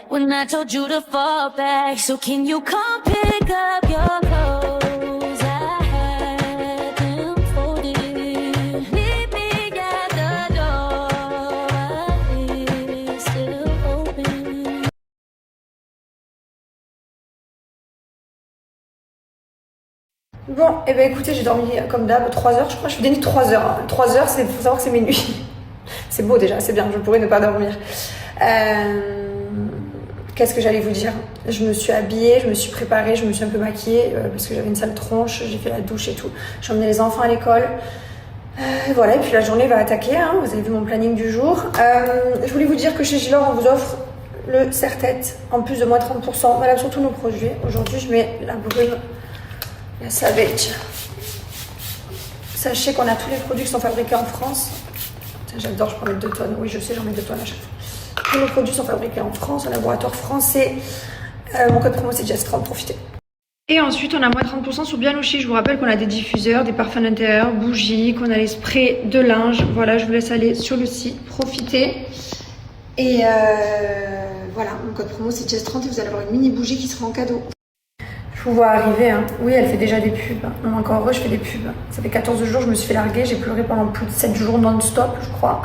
when I told you to fall back. So can you come pick up your clothes? I had them folded. Meet me at the door. It's still open. Bon, et ben écoutez, j'ai dormi comme d'hab 3 heures, je crois. Je fais des nuits de 3 heures. 3 heures, faut savoir que c'est mes nuits. C'est beau déjà, c'est bien, je pourrais ne pas dormir. Qu'est-ce que j'allais vous dire? Je me suis habillée, je me suis préparée, je me suis un peu maquillée parce que j'avais une sale tronche, j'ai fait la douche et tout. J'ai emmené les enfants à l'école. Voilà, et puis la journée va attaquer, hein. Vous avez vu mon planning du jour. Je voulais vous dire que chez Gilor, on vous offre le serre-tête en plus de moins 30%. Voilà, sur tous nos produits. Aujourd'hui, je mets la brune, la Savage. Sachez qu'on a tous les produits qui sont fabriqués en France. J'adore, je peux mettre 2 tonnes. Oui, je sais, j'en mets 2 tonnes à chaque fois. Tous nos produits sont fabriqués en France, un laboratoire français. Mon code promo, c'est Jess30, profitez. Et ensuite, on a moins 30% sur Bianouchi. Je vous rappelle qu'on a des diffuseurs, des parfums d'intérieur, bougies, qu'on a les sprays de linge. Voilà, je vous laisse aller sur le site, profitez. Et voilà, mon code promo, c'est Jess30 et vous allez avoir une mini bougie qui sera en cadeau. Je vous vois arriver, hein. Oui, elle fait déjà des pubs. Non, encore heureux, je fais des pubs. Ça fait 14 jours, je me suis fait larguer. J'ai pleuré pendant plus de 7 jours non-stop, je crois.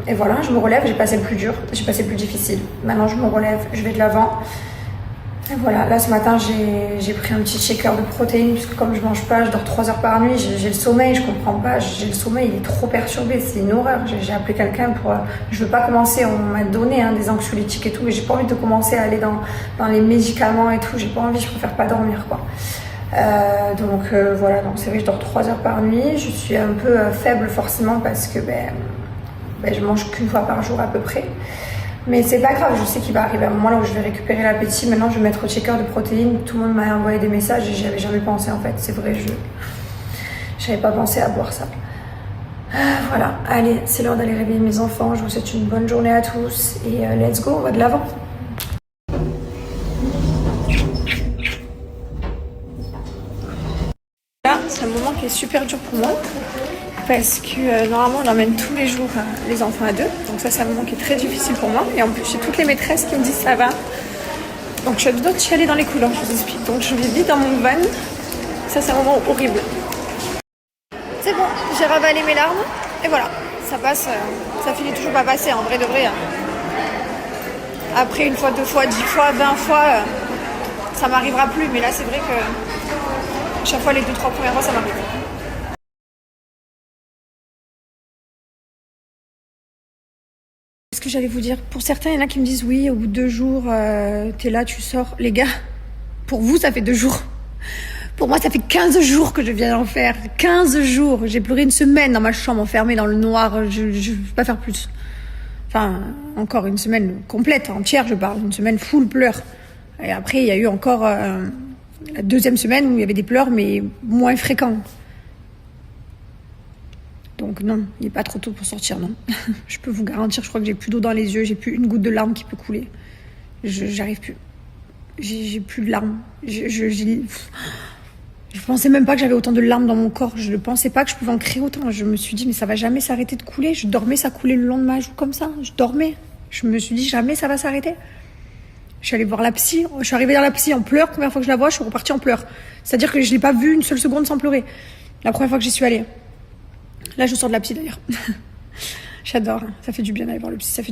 Et voilà, je me relève, j'ai passé le plus dur, j'ai passé le plus difficile. Maintenant, je me relève, je vais de l'avant. Et voilà, là, ce matin, j'ai pris un petit shaker de protéines, puisque comme je mange pas, je dors 3 heures par nuit, j'ai le sommeil, je comprends pas, j'ai le sommeil, il est trop perturbé, c'est une horreur. J'ai appelé quelqu'un pour... Je veux pas commencer, on m'a donné des anxiolytiques et tout, mais j'ai pas envie de commencer à aller dans les médicaments et tout, j'ai pas envie, je préfère pas dormir, quoi. Voilà, donc c'est vrai, je dors 3 heures par nuit, je suis un peu faible forcément parce que je mange qu'une fois par jour à peu près. Mais c'est pas grave, je sais qu'il va arriver un moment là où je vais récupérer l'appétit. Maintenant, je vais mettre au checker de protéines. Tout le monde m'a envoyé des messages et j'y avais jamais pensé en fait. C'est vrai, j'avais pas pensé à boire ça. Voilà, allez, c'est l'heure d'aller réveiller mes enfants. Je vous souhaite une bonne journée à tous et let's go, on va de l'avant. Là, c'est un moment qui est super dur pour moi. Parce que normalement on emmène tous les jours les enfants à 2. Donc ça c'est un moment qui est très difficile pour moi. Et en plus j'ai toutes les maîtresses qui me disent ça va. Donc je suis à deux doigts de chialer dans les couloirs, je vous explique. Donc je vis vite dans mon van. Ça c'est un moment horrible. C'est bon, j'ai ravalé mes larmes. Et voilà, ça passe. Ça finit toujours pas passer en vrai de vrai. Après 1 fois, 2 fois, 10 fois, 20 fois, ça m'arrivera plus. Mais là c'est vrai que chaque fois les 2-3 premières fois ça m'arrive. Ce que j'allais vous dire, pour certains, il y en a qui me disent oui, au bout de 2 jours, t'es là, tu sors. Les gars, pour vous, ça fait 2 jours. Pour moi, ça fait 15 jours que je viens d'en faire. 15 jours. J'ai pleuré 1 semaine dans ma chambre, enfermée dans le noir. Je ne peux pas faire plus. Enfin, encore 1 semaine complète, entière, je parle. 1 semaine full pleurs. Et après, il y a eu encore la 2e semaine où il y avait des pleurs, mais moins fréquents. Donc non, il n'est pas trop tôt pour sortir, non. Je peux vous garantir, je crois que j'ai plus d'eau dans les yeux, j'ai plus une goutte de larme qui peut couler. J'arrive plus. J'ai plus de larmes. Je pensais même pas que j'avais autant de larmes dans mon corps. Je ne pensais pas que je pouvais en créer autant. Je me suis dit, mais ça va jamais s'arrêter de couler. Je dormais, ça coulait le long de ma joue comme ça. Je dormais. Je me suis dit, jamais ça va s'arrêter. Je suis allée voir la psy. Je suis arrivée dans la psy en pleurs. Première fois que je la vois, je suis repartie en pleurs. C'est-à-dire que je l'ai pas vue 1 seule seconde sans pleurer. La première fois que j'y suis allée. Là, je sors de la psy d'ailleurs. J'adore. Ça fait du bien d'aller voir le psy. Ça fait...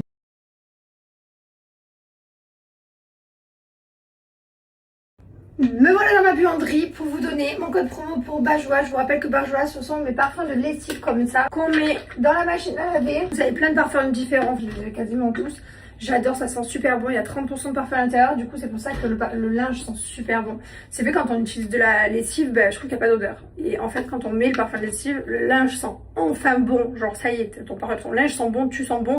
Me voilà dans ma buanderie pour vous donner mon code promo pour Bajoie. Je vous rappelle que Bajoie, ce sont mes parfums de lessive comme ça qu'on met dans la machine à laver. Vous avez plein de parfums différents, je les ai quasiment tous. J'adore, ça sent super bon. Il y a 30% de parfum à l'intérieur. Du coup, c'est pour ça que le linge sent super bon. C'est vrai, quand on utilise de la lessive, je trouve qu'il n'y a pas d'odeur. Et en fait, quand on met le parfum de lessive, le linge sent enfin bon. Genre, ça y est, ton linge sent bon, tu sens bon.